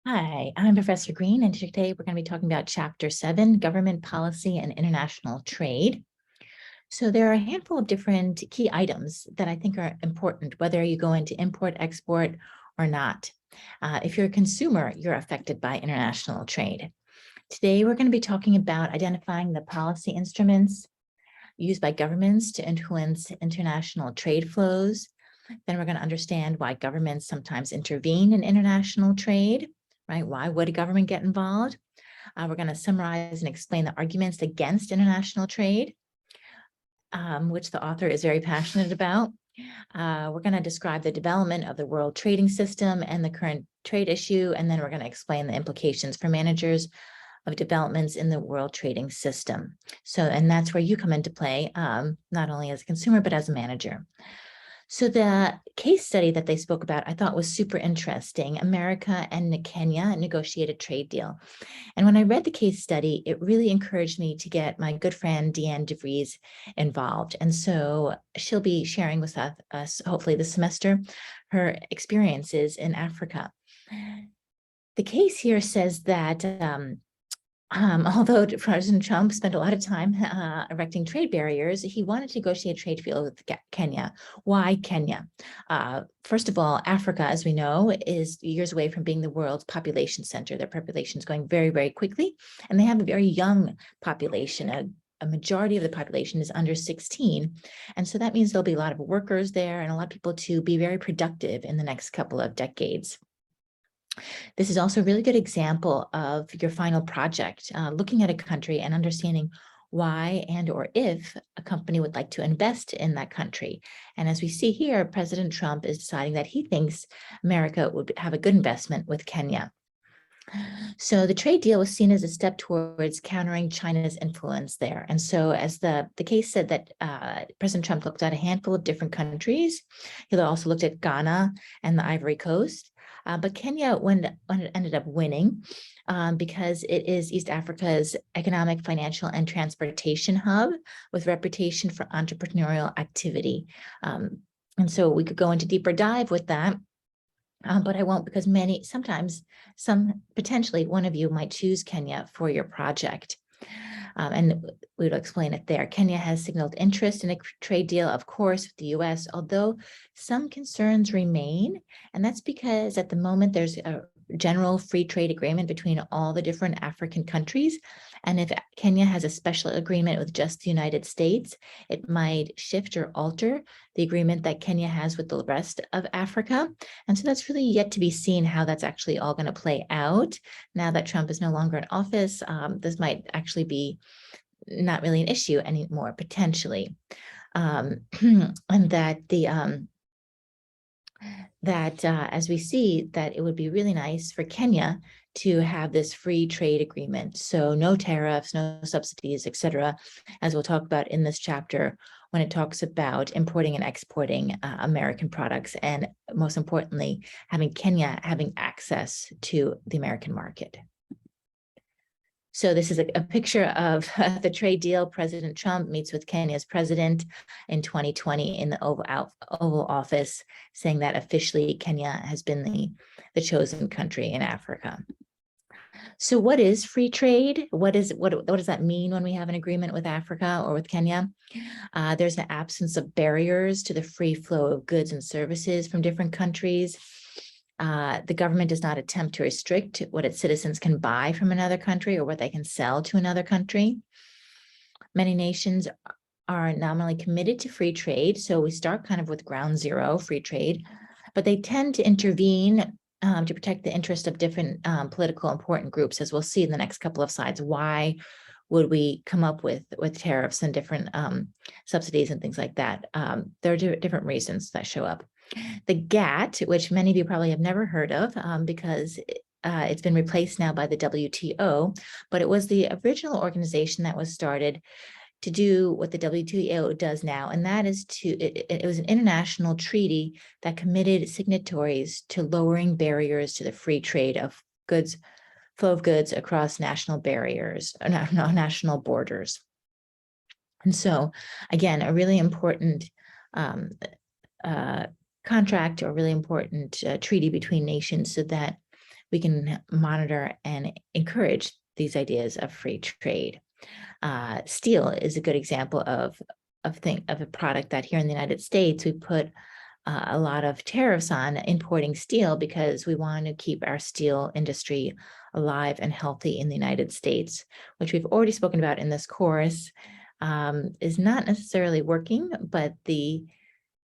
Hi, I'm Professor Green, and today we're going to be talking about Chapter 7, Government Policy and International Trade. So there are a handful of different key items that I think are important, whether you go into import, export, or not. If you're a consumer, you're affected by international trade. Today, we're going to be talking about identifying the policy instruments used by governments to influence international trade flows. Then we're going to understand why governments sometimes intervene in international trade, right? Why would a government get involved? We're going to summarize and explain the arguments against international trade, which the author is very passionate about. We're going to describe the development of the world trading system and the current trade issue, and then we're going to explain the implications for managers of developments in the world trading system. So, and that's where you come into play, not only as a consumer, but as a manager. So the case study that they spoke about, I thought was super interesting. America and Kenya negotiated a trade deal. And when I read the case study, it really encouraged me to get my good friend Deanne DeVries involved. And so she'll be sharing with us hopefully this semester, her experiences in Africa. The case here says that although President Trump spent a lot of time erecting trade barriers, he wanted to negotiate a trade deal with Kenya. Why Kenya? First of all, Africa, as we know, is years away from being the world's population center. Their population is going very, very quickly, and they have a very young population. A majority of the population is under 16. And so that means there'll be a lot of workers there and a lot of people to be very productive in the next couple of decades. This is also a really good example of your final project, looking at a country and understanding why and or if a company would like to invest in that country. And as we see here, President Trump is deciding that he thinks America would have a good investment with Kenya. So the trade deal was seen as a step towards countering China's influence there. And so as the case said that President Trump looked at a handful of different countries. He also looked at Ghana and the Ivory Coast. But Kenya ended up winning because it is East Africa's economic, financial, and transportation hub with reputation for entrepreneurial activity. And so we could go into deeper dive with that. But I won't because potentially one of you might choose Kenya for your project. And we'll explain it there. Kenya has signaled interest in a trade deal, of course, with the US, although some concerns remain. And that's because at the moment there's a general free trade agreement between all the different African countries. And if Kenya has a special agreement with just the United States, it might shift or alter the agreement that Kenya has with the rest of Africa. And so that's really yet to be seen how that's actually all going to play out. Now that Trump is no longer in office, this might actually be not really an issue anymore, potentially. And that as we see, that it would be really nice for Kenya to have this free trade agreement. So no tariffs, no subsidies, et cetera, as we'll talk about in this chapter when it talks about importing and exporting American products, and most importantly, having Kenya having access to the American market. So this is a picture of the trade deal. President Trump meets with Kenya's president in 2020 in the Oval Office, saying that officially Kenya has been the chosen country in Africa. So what is free trade? What does that mean when we have an agreement with Africa or with Kenya? There's an absence of barriers to the free flow of goods and services from different countries. The government does not attempt to restrict what its citizens can buy from another country or what they can sell to another country. Many nations are nominally committed to free trade, so we start kind of with ground zero, free trade, but they tend to intervene to protect the interest of different political important groups, as we'll see in the next couple of slides. Why would we come up with tariffs and different subsidies and things like that? There are different reasons that show up. The GATT, which many of you probably have never heard of because it's been replaced now by the WTO, but it was the original organization that was started to do what the WTO does now, and that is it was an international treaty that committed signatories to lowering barriers to the free trade of goods, flow of goods across national barriers, national borders. And so, again, a really important contract or really important treaty between nations so that we can monitor and encourage these ideas of free trade. Steel is a good example of a product that here in the United States, we put a lot of tariffs on importing steel because we want to keep our steel industry alive and healthy in the United States, which we've already spoken about in this course, is not necessarily working, but a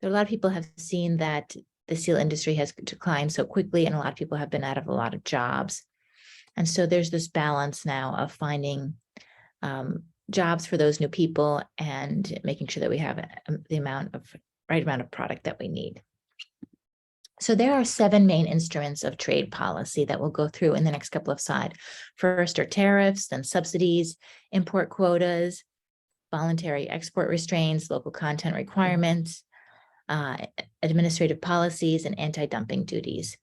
lot of people have seen that the steel industry has declined so quickly, and a lot of people have been out of a lot of jobs. And so there's this balance now of finding jobs for those new people and making sure that we have the right amount of product that we need. So there are 7 main instruments of trade policy that we'll go through in the next couple of slides. First are tariffs, then subsidies, import quotas, voluntary export restraints, local content requirements, administrative policies, and anti-dumping duties.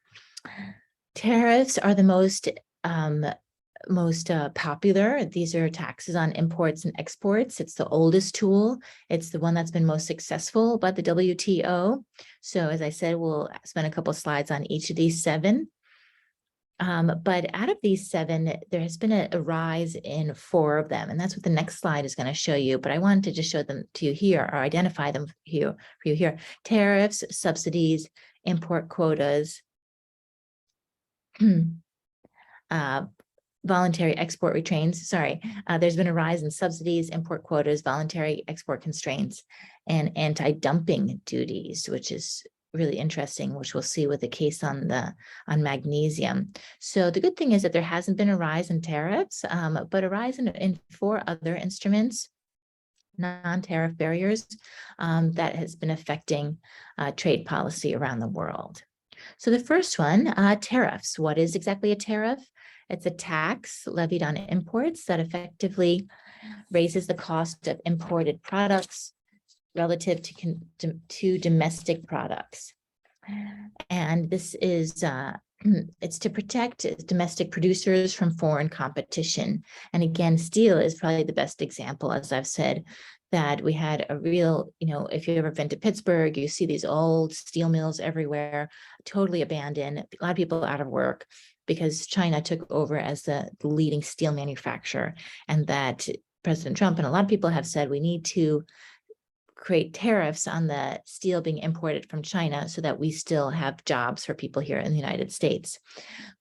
Tariffs are the most popular. These are taxes on imports and exports. It's the oldest tool. It's the one that's been most successful by the WTO. So as I said, we'll spend a couple of slides on each of these 7. But out of these 7, there has been a rise in 4 of them. And that's what the next slide is going to show you. But I wanted to just show them to you here, or identify them here for you here. Tariffs, subsidies, import quotas, voluntary export restraints. There's been a rise in subsidies, import quotas, voluntary export constraints, and anti-dumping duties, which is really interesting, which we'll see with the case on magnesium. So the good thing is that there hasn't been a rise in tariffs, but a rise in 4 other instruments, non-tariff barriers, that has been affecting trade policy around the world. So the first one, tariffs. What is exactly a tariff? It's a tax levied on imports that effectively raises the cost of imported products relative to domestic products. And this is, it's to protect domestic producers from foreign competition. And again, steel is probably the best example, as I've said, that we had a real, if you've ever been to Pittsburgh, you see these old steel mills everywhere, totally abandoned, a lot of people out of work, because China took over as the leading steel manufacturer. And that President Trump and a lot of people have said we need to create tariffs on the steel being imported from China so that we still have jobs for people here in the United States.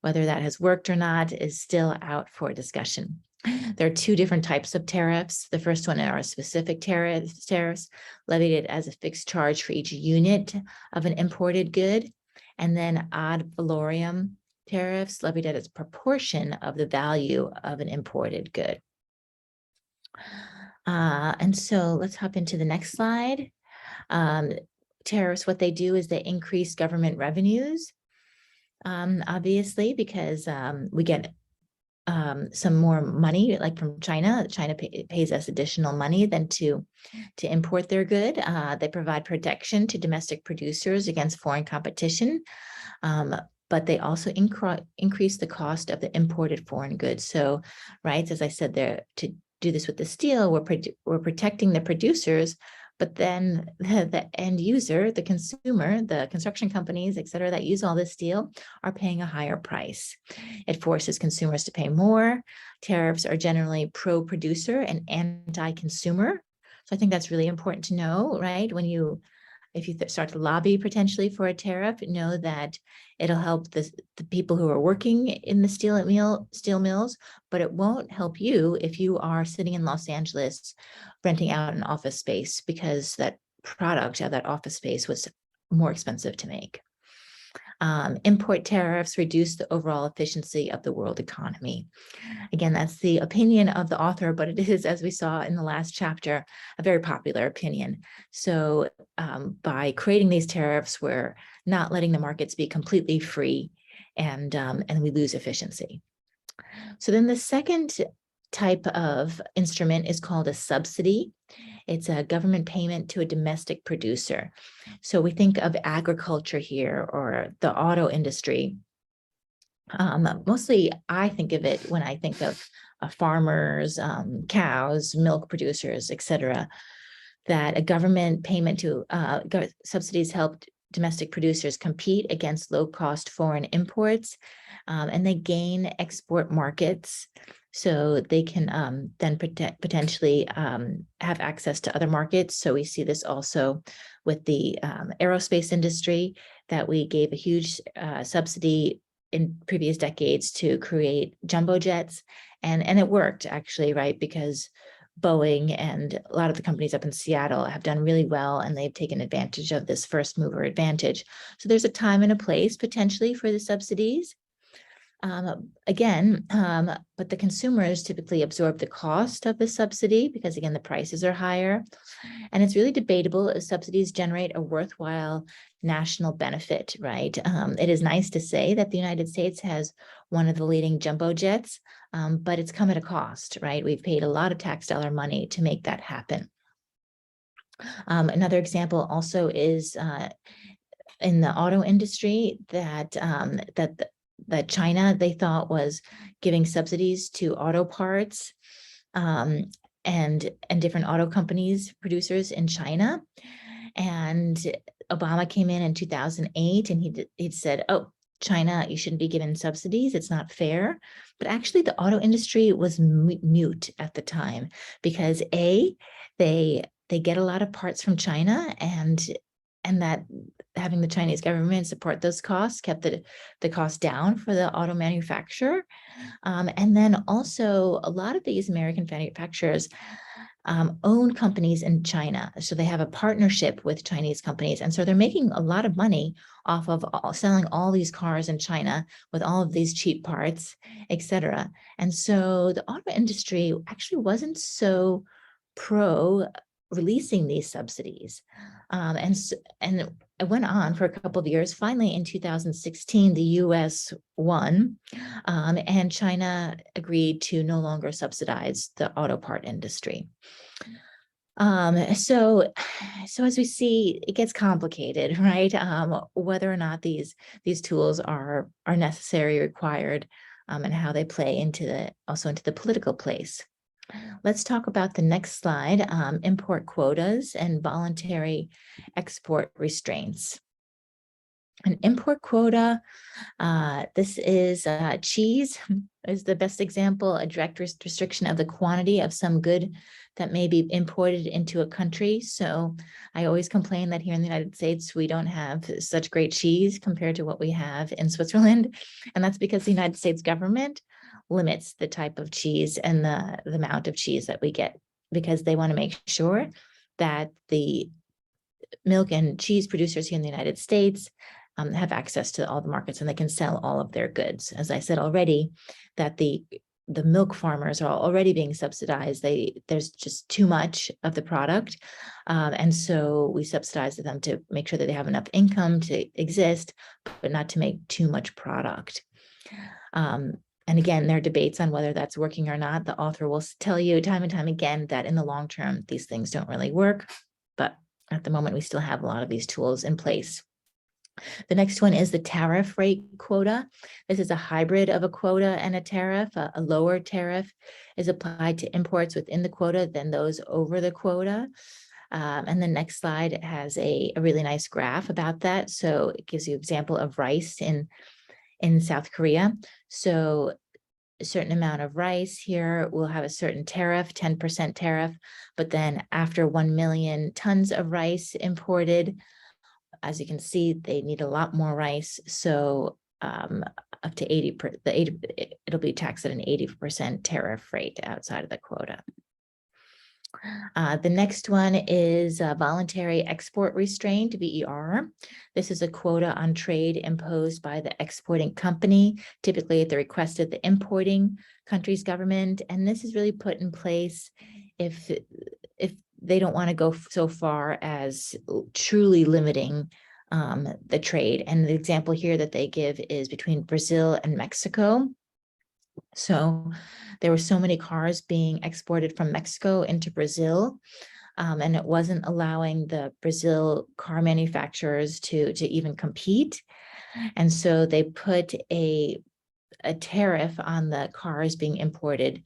Whether that has worked or not is still out for discussion. There are 2 different types of tariffs. The first one are specific tariffs levied as a fixed charge for each unit of an imported good, and then ad valorem tariffs levied at its proportion of the value of an imported good. And so let's hop into the next slide. Tariffs, what they do is they increase government revenues, obviously, because we get some more money, like from China. China pays us additional money than to import their good. They provide protection to domestic producers against foreign competition, but they also increase the cost of the imported foreign goods. So, right, as I said, there to do this with the steel, we're protecting the producers, but then the end user, the consumer, the construction companies, et cetera, that use all this steel are paying a higher price. It forces consumers to pay more. Tariffs are generally pro-producer and anti-consumer. So I think that's really important to know, right? If you start to lobby potentially for a tariff, know that it'll help the people who are working in the steel mills, but it won't help you if you are sitting in Los Angeles renting out an office space, because that product of that office space was more expensive to make. Import tariffs reduce the overall efficiency of the world economy. Again, that's the opinion of the author, but it is, as we saw in the last chapter, a very popular opinion. So by creating these tariffs, we're not letting the markets be completely free, and we lose efficiency. So then the second type of instrument is called a subsidy. It's a government payment to a domestic producer. So we think of agriculture here, or the auto industry. Mostly I think of it when I think of farmers, cows, milk producers, et cetera, that a government payment to subsidies helped domestic producers compete against low-cost foreign imports, and they gain export markets, so they can then potentially have access to other markets. So we see this also with the aerospace industry, that we gave a huge subsidy in previous decades to create jumbo jets, and it worked actually, right? Because Boeing and a lot of the companies up in Seattle have done really well, and they've taken advantage of this first mover advantage. So there's a time and a place potentially for the subsidies. But the consumers typically absorb the cost of the subsidy because, again, the prices are higher. And it's really debatable if subsidies generate a worthwhile national benefit, right? It is nice to say that the United States has one of the leading jumbo jets, but it's come at a cost, right? We've paid a lot of tax dollar money to make that happen. Another example also is in the auto industry that China, they thought, was giving subsidies to auto parts and different auto companies, producers in China. And Obama came in 2008, and he said, "Oh, China, you shouldn't be given subsidies. It's not fair." But actually, the auto industry was mute at the time because they get a lot of parts from China, and that having the Chinese government support those costs kept the cost down for the auto manufacturer. And then also a lot of these American manufacturers own companies in China. So they have a partnership with Chinese companies. And so they're making a lot of money off of selling all these cars in China with all of these cheap parts, et cetera. And so the auto industry actually wasn't so pro releasing these subsidies. And it went on for a couple of years. Finally, in 2016, the US won, and China agreed to no longer subsidize the auto part industry. So as we see, it gets complicated, right? Whether or not these tools are necessary, required, and how they play into the political place. Let's talk about the next slide, import quotas and voluntary export restraints. An import quota, this is cheese is the best example, a direct restriction of the quantity of some good that may be imported into a country. So I always complain that here in the United States, we don't have such great cheese compared to what we have in Switzerland. And that's because the United States government limits the type of cheese and the amount of cheese that we get, because they want to make sure that the milk and cheese producers here in the United States have access to all the markets, and they can sell all of their goods. As I said already, that the milk farmers are already being subsidized. There's just too much of the product. And so we subsidize them to make sure that they have enough income to exist, but not to make too much product. And again, there are debates on whether that's working or not. The author will tell you time and time again that in the long term, these things don't really work. But at the moment, we still have a lot of these tools in place. The next one is the tariff rate quota. This is a hybrid of a quota and a tariff. A lower tariff is applied to imports within the quota than those over the quota. And the next slide has a really nice graph about that. So it gives you an example of rice in South Korea. So a certain amount of rice here will have a certain tariff, 10% tariff. But then after 1 million tons of rice imported, as you can see, they need a lot more rice. So up to 80%, it'll be taxed at an 80% tariff rate outside of the quota. The next one is voluntary export restraint, VER. This is a quota on trade imposed by the exporting company, typically at the request of the importing country's government. And this is really put in place if they don't want to go so far as truly limiting the trade. And the example here that they give is between Brazil and Mexico. So there were so many cars being exported from Mexico into Brazil, and it wasn't allowing the Brazil car manufacturers to even compete. And so they put a tariff on the cars being imported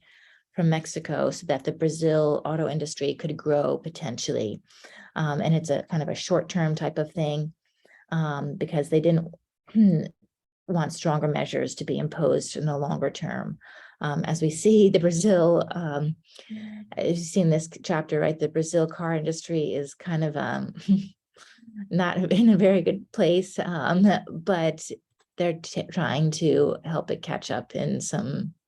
from Mexico so that the Brazil auto industry could grow potentially. And it's a kind of a short-term type of thing. because they didn't want stronger measures to be imposed in the longer term. As we see, the Brazil, you've seen this chapter, right? The Brazil car industry is kind of not in a very good place, but they're trying to help it catch up in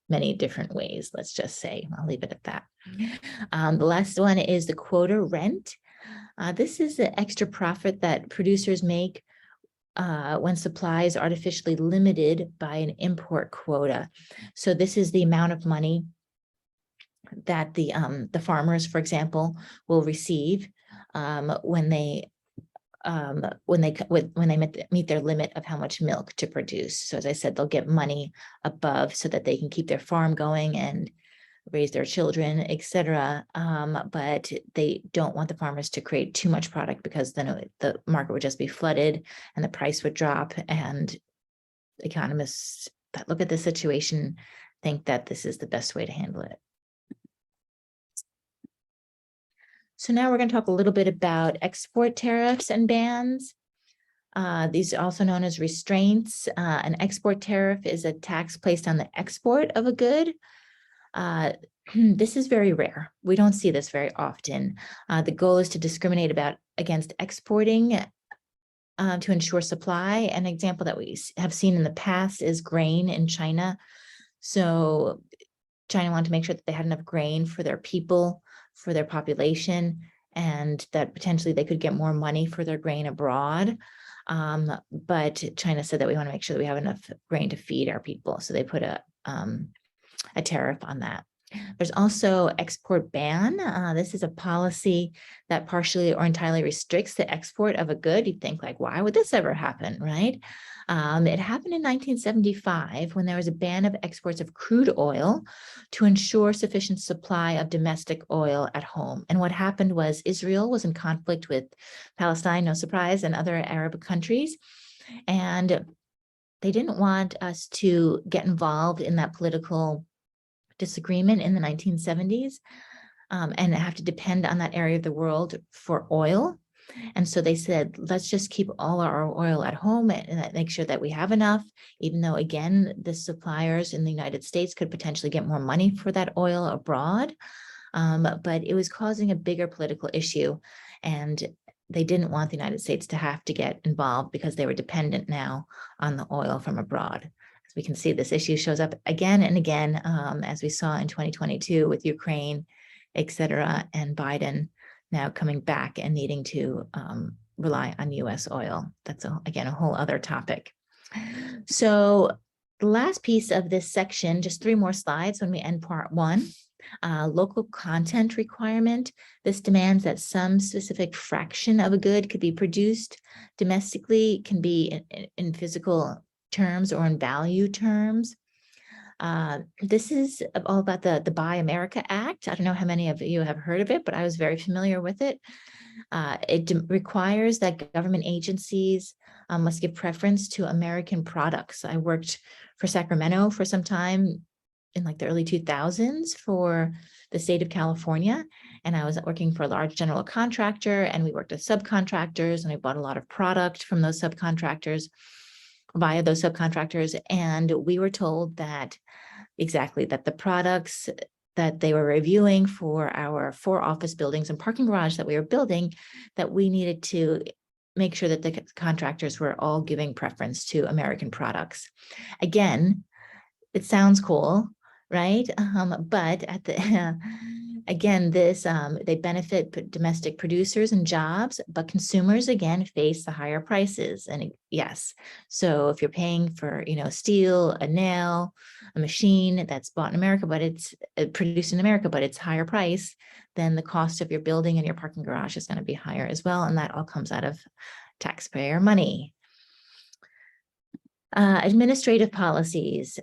many different ways, let's just say. I'll leave it at that. The last one is the quota rent. This is the extra profit that producers make when supply is artificially limited by an import quota. So this is the amount of money that the farmers, for example, will receive when they meet their limit of how much milk to produce. So as I said, they'll get money above so that they can keep their farm going and raise their children, etc. But they don't want the farmers to create too much product, because then the market would just be flooded and the price would drop. And economists that look at the situation think that this is the best way to handle it. So now we're going to talk a little bit about export tariffs and bans. These are also known as restraints. An export tariff is a tax placed on the export of a good. This is very rare. We don't see this very often. The goal is to discriminate against exporting to ensure supply. An example that we have seen in the past is grain in China. So China wanted to make sure that they had enough grain for their people, for their population, and that potentially they could get more money for their grain abroad. But China said that we want to make sure that we have enough grain to feed our people. So they put a tariff on that. There's also export ban. This is a policy that partially or entirely restricts the export of a good. You'd think, like, why would this ever happen, right? It happened in 1975 when there was a ban of exports of crude oil to ensure sufficient supply of domestic oil at home. And what happened was Israel was in conflict with Palestine, no surprise, and other Arab countries. And they didn't want us to get involved in that political disagreement in the 1970s and have to depend on that area of the world for oil. And so they said, let's just keep all our oil at home and make sure that we have enough, even though, again, the suppliers in the United States could potentially get more money for that oil abroad. But it was causing a bigger political issue. And they didn't want the United States to have to get involved because they were dependent now on the oil from abroad. We can see this issue shows up again and again, as we saw in 2022 with Ukraine, et cetera, and Biden now coming back and needing to rely on US oil. That's, again, a whole other topic. So the last piece of this section, just 3 more slides when we end part 1, local content requirement. This demands that some specific fraction of a good could be produced domestically, can be in physical terms or in value terms. This is all about the Buy America Act. I don't know how many of you have heard of it, but I was very familiar with it. It requires that government agencies must give preference to American products. I worked for Sacramento for some time in like the early 2000s for the state of California. And I was working for a large general contractor, and we worked with subcontractors, and I bought a lot of product from those subcontractors via those subcontractors. And we were told that that the products that they were reviewing for our 4 office buildings and parking garage that we were building, that we needed to make sure that the contractors were all giving preference to American products. Again, it sounds cool, right? But at the again, this they benefit domestic producers and jobs, but consumers again face the higher prices. And yes, so if you're paying for steel, a nail, a machine that's bought in America, but it's produced in America, but it's higher price, then the cost of your building and your parking garage is going to be higher as well, and that all comes out of taxpayer money. Administrative policies.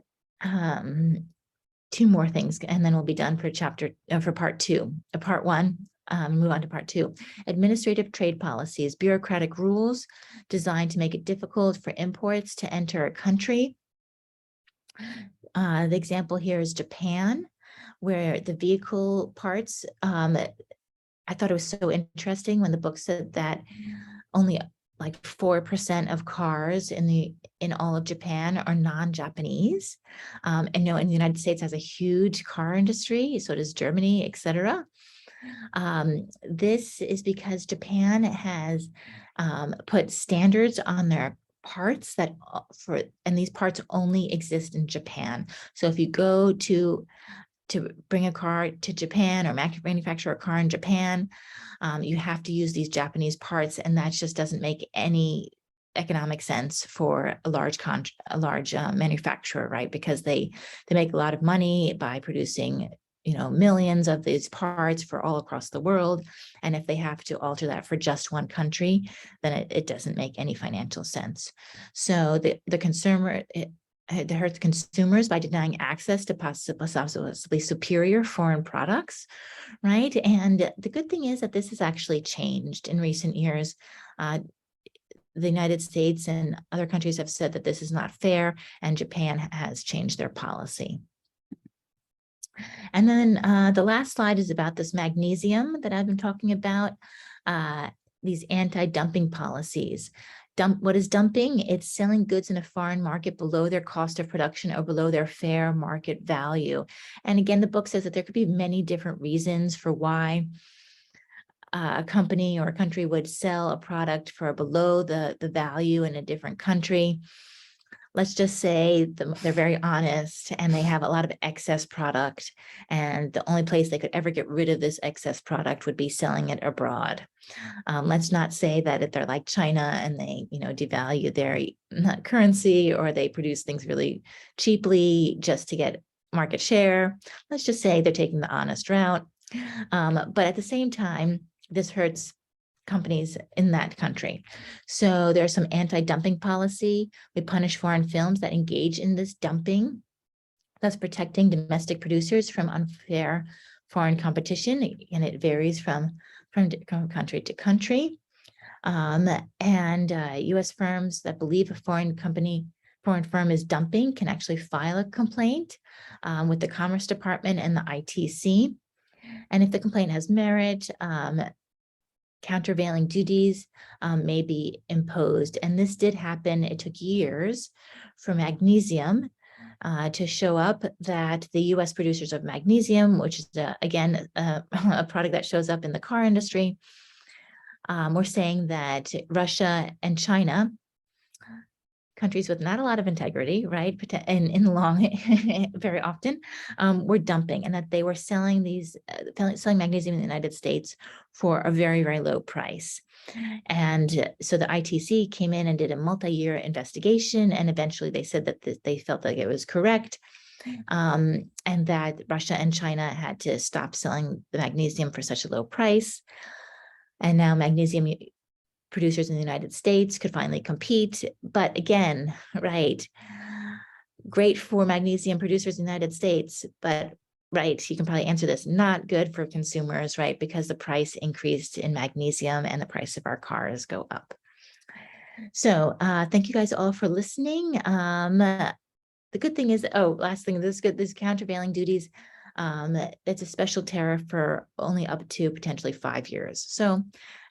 2 more things, and then we'll be done for part 2. Part 1, move on to part 2. Administrative trade policies, bureaucratic rules designed to make it difficult for imports to enter a country. The example here is Japan, where the vehicle parts, I thought it was so interesting when the book said that only like 4% of cars in all of Japan are non-Japanese. And in the United States has a huge car industry, so does Germany, et cetera. This is because Japan has put standards on their parts and these parts only exist in Japan. So if you go to bring a car to Japan or manufacture a car in Japan, you have to use these Japanese parts, and that just doesn't make any economic sense for a large manufacturer, right? Because they make a lot of money by producing millions of these parts for all across the world, and if they have to alter that for just one country, then it doesn't make any financial sense. So the consumer it hurts consumers by denying access to possibly superior foreign products, right? And the good thing is that this has actually changed in recent years. The United States and other countries have said that this is not fair, and Japan has changed their policy. And then the last slide is about this magnesium that I've been talking about, these anti-dumping policies. What is dumping? It's selling goods in a foreign market below their cost of production or below their fair market value. And again, the book says that there could be many different reasons for why a company or a country would sell a product for below the value in a different country. Let's just say they're very honest and they have a lot of excess product, and the only place they could ever get rid of this excess product would be selling it abroad. Let's not say that if they're like China and they, devalue their currency, or they produce things really cheaply just to get market share. Let's just say they're taking the honest route. But at the same time, this hurts companies in that country. So there's some anti-dumping policy. We punish foreign films that engage in this dumping, thus protecting domestic producers from unfair foreign competition, and it varies from country to country. And U.S. firms that believe a foreign firm is dumping can actually file a complaint with the Commerce Department and the ITC. And if the complaint has merit, countervailing duties may be imposed. And this did happen. It took years for magnesium to show up that the U.S. producers of magnesium, which is, again, a product that shows up in the car industry, were saying that Russia and China, countries with not a lot of integrity, right, and in the long, very often, were dumping, and that they were selling magnesium in the United States for a very, very low price. And so the ITC came in and did a multi-year investigation, and eventually they said that they felt like it was correct, and that Russia and China had to stop selling the magnesium for such a low price. And now magnesium producers in the United States could finally compete. But again, right, great for magnesium producers in the United States, but right, you can probably answer this, not good for consumers, right, because the price increased in magnesium and the price of our cars go up. So thank you guys all for listening. The good thing is, last thing, this countervailing duties, it's a special tariff for only up to potentially 5 years. So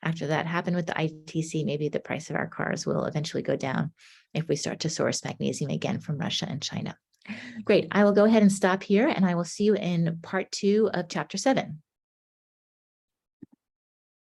after that happened with the ITC, maybe the price of our cars will eventually go down if we start to source magnesium again from Russia and China. Great. I will go ahead and stop here, and I will see you in part 2 of chapter 7.